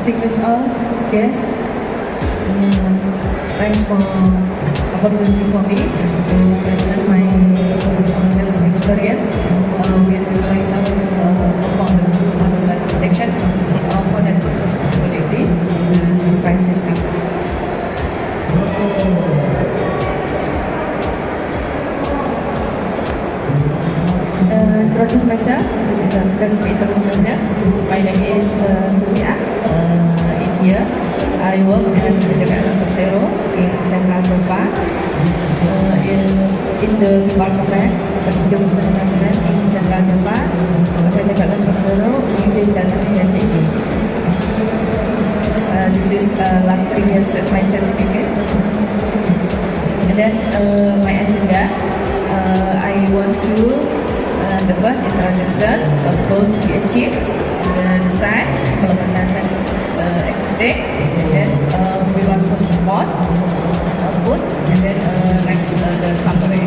distinguished all guests. Thanks for opportunity for me to present my performance experience with the title performance section for network sustainability in the supply system. Introduce myself. Let's me introduce myself. My name is Sunia. In here, I work at Development Persero in Central Java. In the department, distribution department in Central Java. Development Persero in the Java. This is last 3 years my certificate. And then my agenda, I want to the first introduction of goal to be achieved, the design, implementation existing, and then we want to support, output, and then next the summary.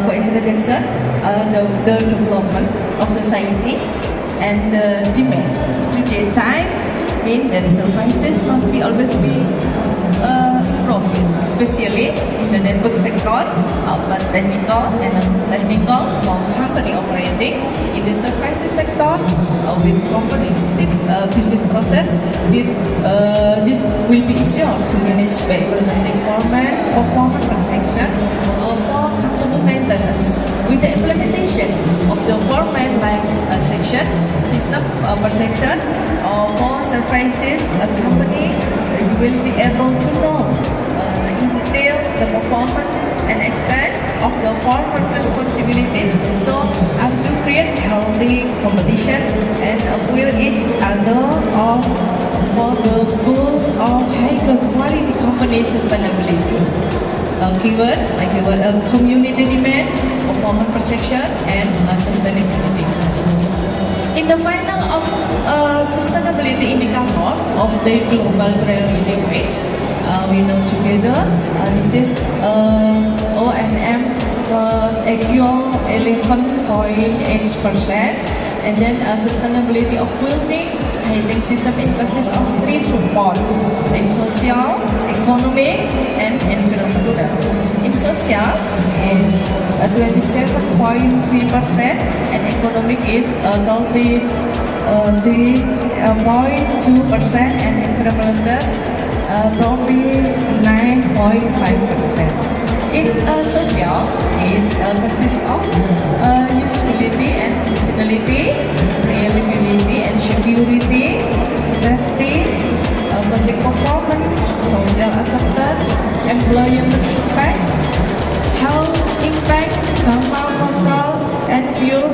For introduction, the development of society and the demand of today's time mean that services must be always be profit, especially in the network sector, but technical and non-technical for company operating in the services sector with comprehensive business process. This will be easier to manage by implementing performance perception for company maintenance. With the implementation of the format like section, system perception for services, a company will be able to know in detail the performance and extent of the forward responsibilities so as to create healthy competition and will each other for the goal of higher quality company sustainability. Keyword, community demand, performance perception, and sustainability. In the final of sustainability indicator of the global priority weights, we know together this is O&M plus equal 11.8%, and then sustainability of building heating system consists of 3 support in social, economic, and environmental. In social is 27.3%, and economic is 33.2%, and environmental 39.5%. In social is consists of usability and functionality, reliability and security, safety, public performance, social acceptance, employment impact, health impact, thermal control, and fuel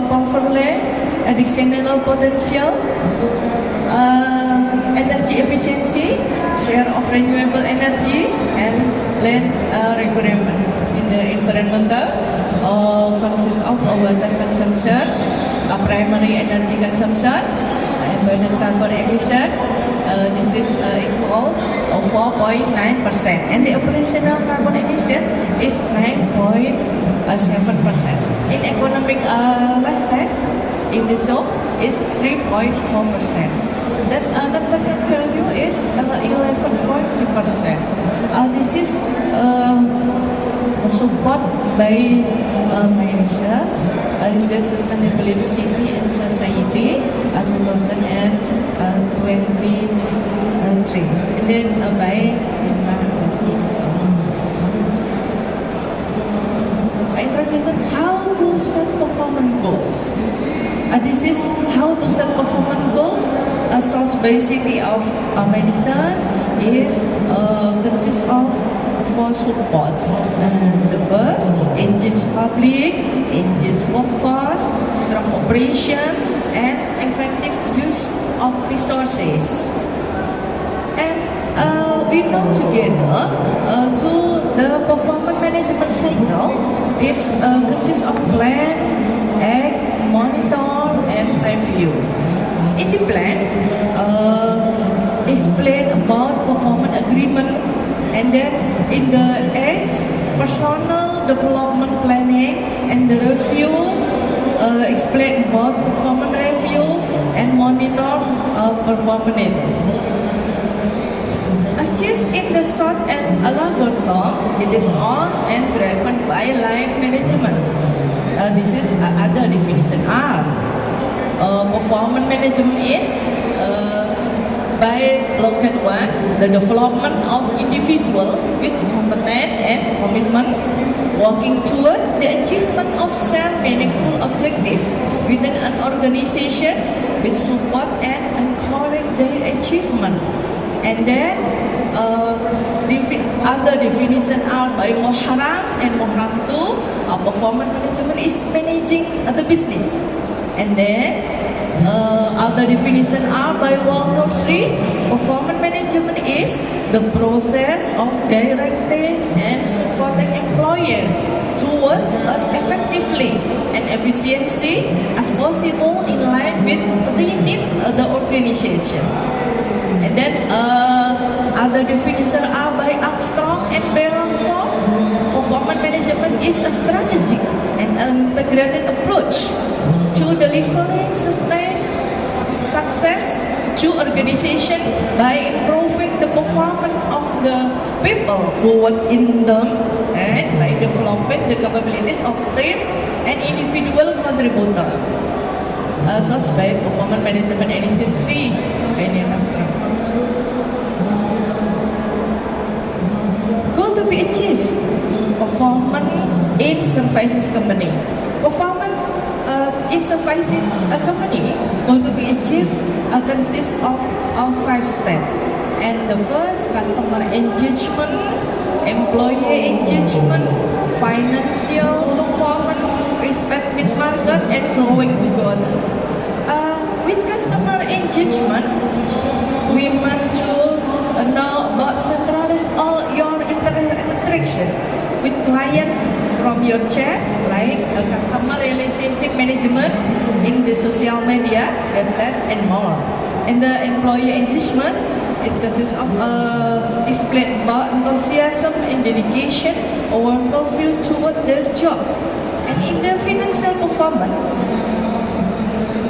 poverty, additional potential, energy efficiency, share of renewable energy, and land requirement. In the environmental, consists of water consumption, primary energy consumption, embodied carbon emission. This is equal of 4.9%, and the operational carbon emission is 9.7%. In economic lifetime, in the zone is 3.4%. That net present value is 11.3%. This is support by my research in the sustainability city and society 2023, and then by introduction how to set performance goals. This is how to set performance goals. A source basically of medicine is consists of 4 supports. The first, engage public, engage workforce, strong operation, and effective use of resources. And we know together to the performance management cycle, it consists of plan, act, monitor, and review. In the plan, explain about performance agreement, and then in the X, personal development planning, and the review explain about performance review and monitor performance. Achieved in the short and longer term, it is owned and driven by line management. This is other definition R. Performance management is by local one, the development of individual with competence and commitment working toward the achievement of shared meaningful objective within an organization with support and encourage their achievement. And then other definition are by Muharram and Muharram 2. Performance management is managing the business. And then other definition are by Walter 3. Performance management is the process of directing and supporting employer toward as effectively and efficiency as possible in line with the need of the organization. And then other definitions are by Armstrong and Baron 4. Performance management is a strategic and integrated approach to delivering sustained success to organization by improving the performance of the people who work in them and by developing the capabilities of team and individual contributor. Such by Performance Management Edition 3 by Neil Armstrong. Goal to be achieved: performance in services company. Performance in services company goal to be achieved consists of 5 steps. And the first, customer engagement, employee engagement, financial performance, respect with market, and growing together. With customer engagement, we must know about centralize all your interaction with client from your chat, like customer relationship management in the social media, website, and more. And the employee engagement, it consists of display about enthusiasm and dedication or worker feel toward their job. And in the financial performance,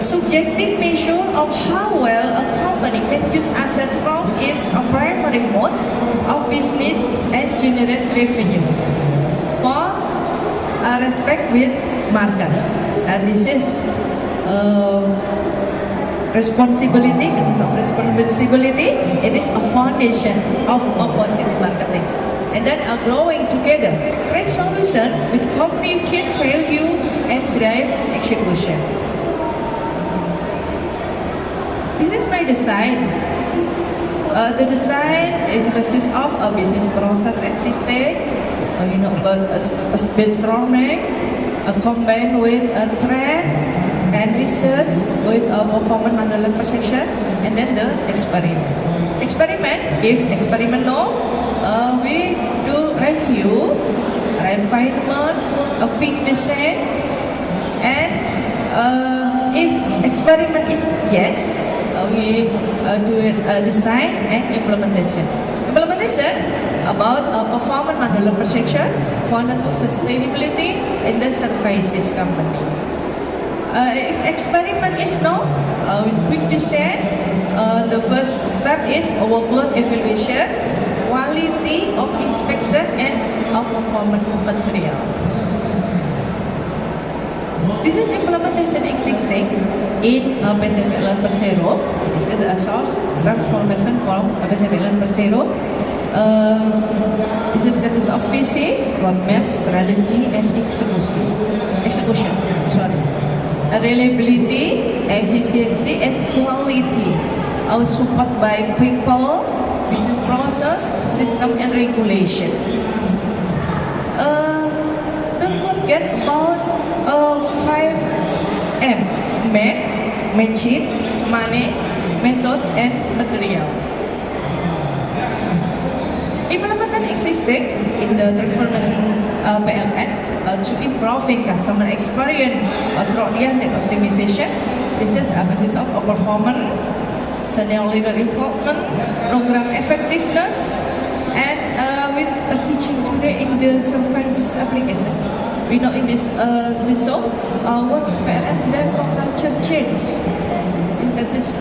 subjective measure of how well a company can use assets from its primary modes of business and generate revenue. For respect with market, and this is responsibility. It is a responsibility. It is a foundation of a positive marketing. And then growing together, create solution with communicate value and drive execution. This is my design. The design consists of a business process existing, brainstorming, combined with a trend and research with a performance management perception, and then the experiment. Experiment, if experiment no, we do review, refinement, a quick design, and if experiment is yes, we do it design and implementation. Implementation about performance management perception, fundamental sustainability in the services company. If experiment is no, with quick design, the first step is workload evaluation, quality of inspection, and performance material. This is implementation existing in PT PLN Persero. This is a source transformation from PT PLN Persero. This is consists of PC, roadmap, strategy, and execution. Reliability, efficiency, and quality are support by people, business process, system, and regulation. Don't forget about 5M: machine, money, method, and material. Implementation existing in the transformation PLN to improving customer experience through the optimization. This is consists of performance, senior leader involvement, program effectiveness, and with a teaching today in the services application. We know in this what's PLN today from culture change. It consists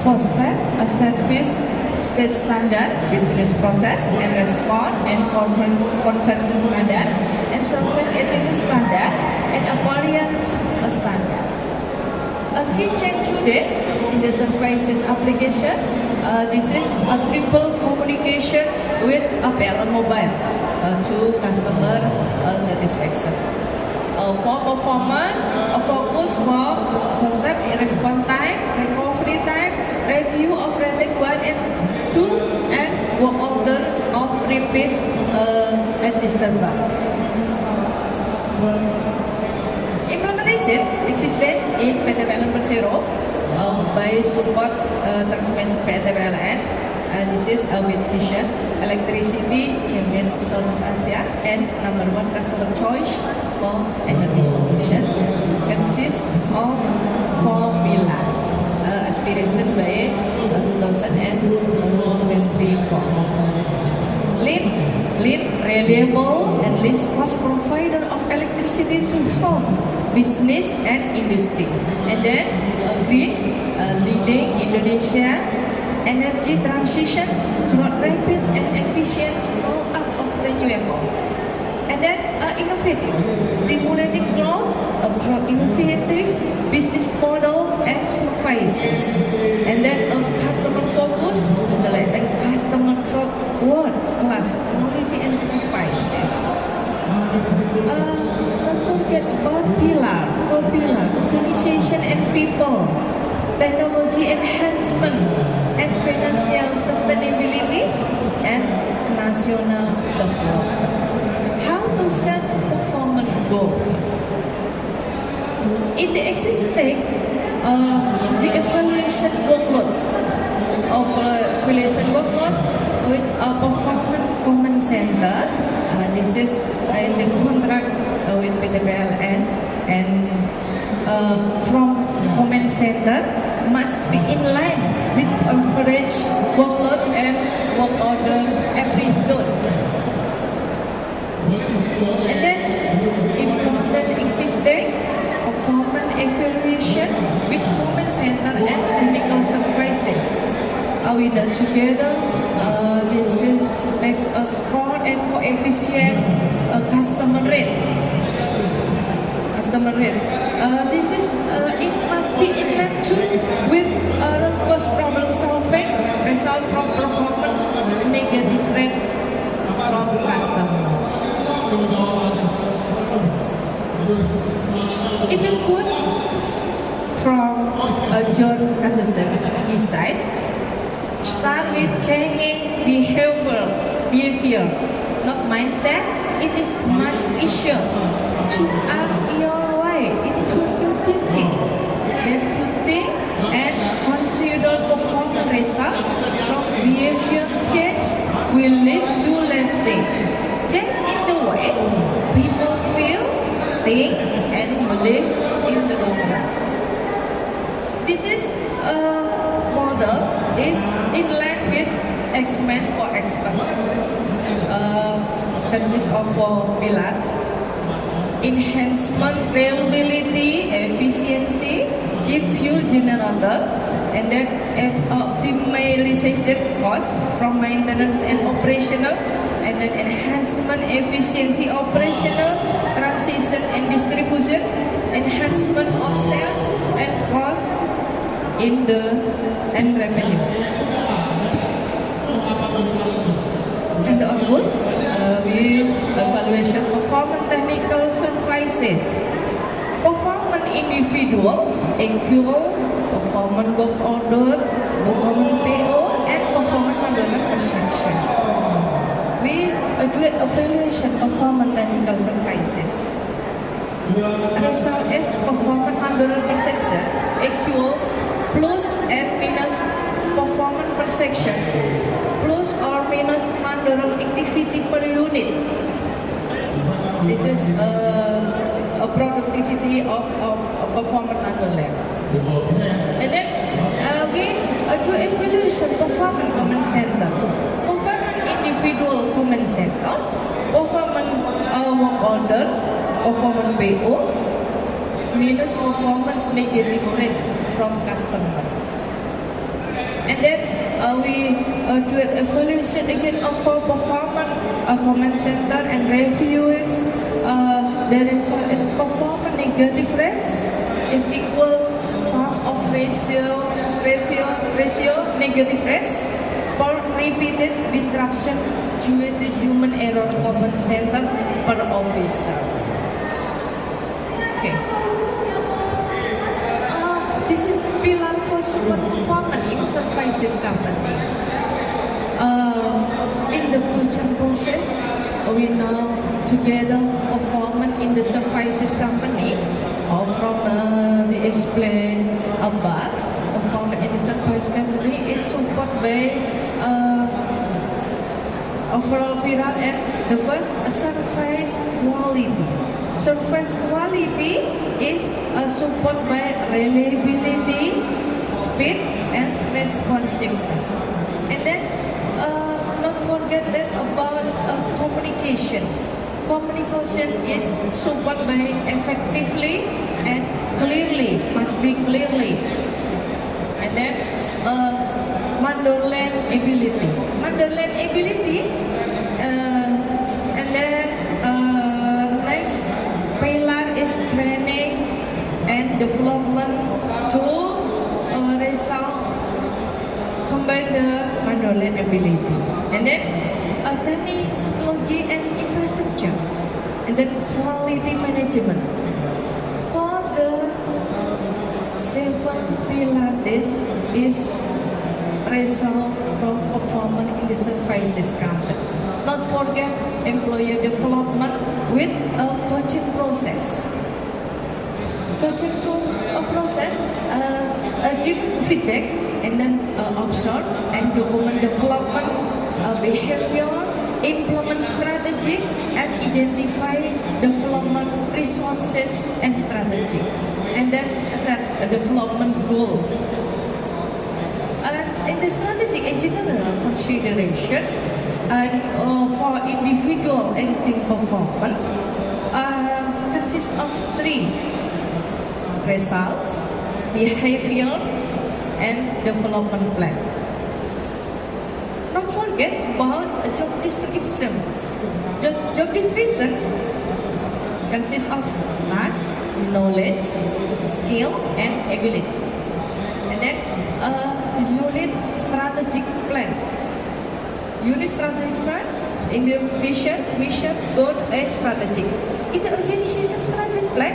First step, a service stage standard, business process and response and conversion standard, and software ethical standard, and appliance standard. A key change today in the services application, this is a triple communication with a PLN mobile to customer satisfaction. For performance, a focus for first step response time, recovery time, review of rating 1 and 2, and work order of repeat and disturbance. Implementation existed in PT PLN Persero by support transmission PT PLN. This is with vision, electricity, champion of Southeast Asia, and number 1 customer choice for energy solution. Consists of 4 pillars. Aspiration by 2024. Lead, reliable, and least cost provider of electricity to home, business, and industry. And then green, leading Indonesia energy transition through rapid and efficient scale up of renewable. And then innovative, stimulating growth through innovative business model and services. And then customer focus, the customer through world class quality and services. Don't forget about four pillar, organization and people, technology enhancement, and financial sustainability, and national development. How to set performance goal? In the existing the evaluation workload with a performance command center. This is in the contract with PT PLN, and from command center must be in line with average workload and work order every zone. And then implemented existing performance evaluation with command center and technical services. We done together. This is makes a score and coefficient customer rate. This is it must be in line too with root cause problem solving, result from performance negative rate from customer. In the quote from John Catterson, he said, start with changing behavior, not mindset. It is much easier to act your way into new thinking than to think and consider performance result from behavior change will lead to lasting change in the way people feel, think, and believe in the long run. This is a model is in line with X-Men for expert. Consists of 4 pillars: enhancement, reliability, efficiency, cheap fuel generator, and then optimization cost from maintenance and operational, and then enhancement efficiency operational, transition and distribution, enhancement of sales and cost in the end revenue. In the output, we evaluation performance technical services, performance individual, equal, performance work order, performance PO, and performance manual transaction. We do evaluation performance technical services. Result is performance manual transaction equal plus and minus performance per section, plus or minus manual activity per unit. This is a productivity of performance manual lab. And then we do evaluation performance command center, performance individual command center, performance work order, performance PO, minus performance negative rate from customer. And then we do an evaluation again of our performance, comment center and review it. The result is performance negative range is equal sum of ratio negative range per repeated disruption due to human error comment center per officer. Okay. This is pillar for support performance in services company. In the coaching process, we now together performance in the services company, or from the explain above, performance in the service company is supported by overall pillar and the first service quality. Service quality is supported by reliability, speed, and responsiveness. And then not forget that about communication. Communication is supported by effectively and clearly, must be clearly. And then Mandoland ability. Mandoland ability, and then next pillar is training and development to result combine the Mandoland ability. And then technology and infrastructure, and then quality management. For the 7 pillar, this is result from performance in the services company. Not forget employer development with a coaching process. Coaching process give feedback and then observe and document development behavior, implement strategy, and identify development resources and strategy, and then set a development goal. In the strategic and general consideration, for individual and team performance consists of 3: results, behavior, and development plan. Don't forget about a job description. Job description consists of task, knowledge, skill, and ability. And then unit strategic plan. Unit strategic plan in the vision, mission, goal, and strategy. In the organization strategic plan,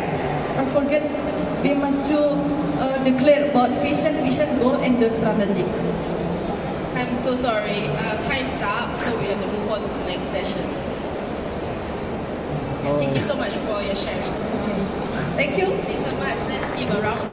don't forget we must to declare about vision, mission, goal, and the strategy. I'm so sorry. Time is up, so we have to move on to the next session. Thank you so much for your sharing. Thank you. Thanks so much. Let's give a round of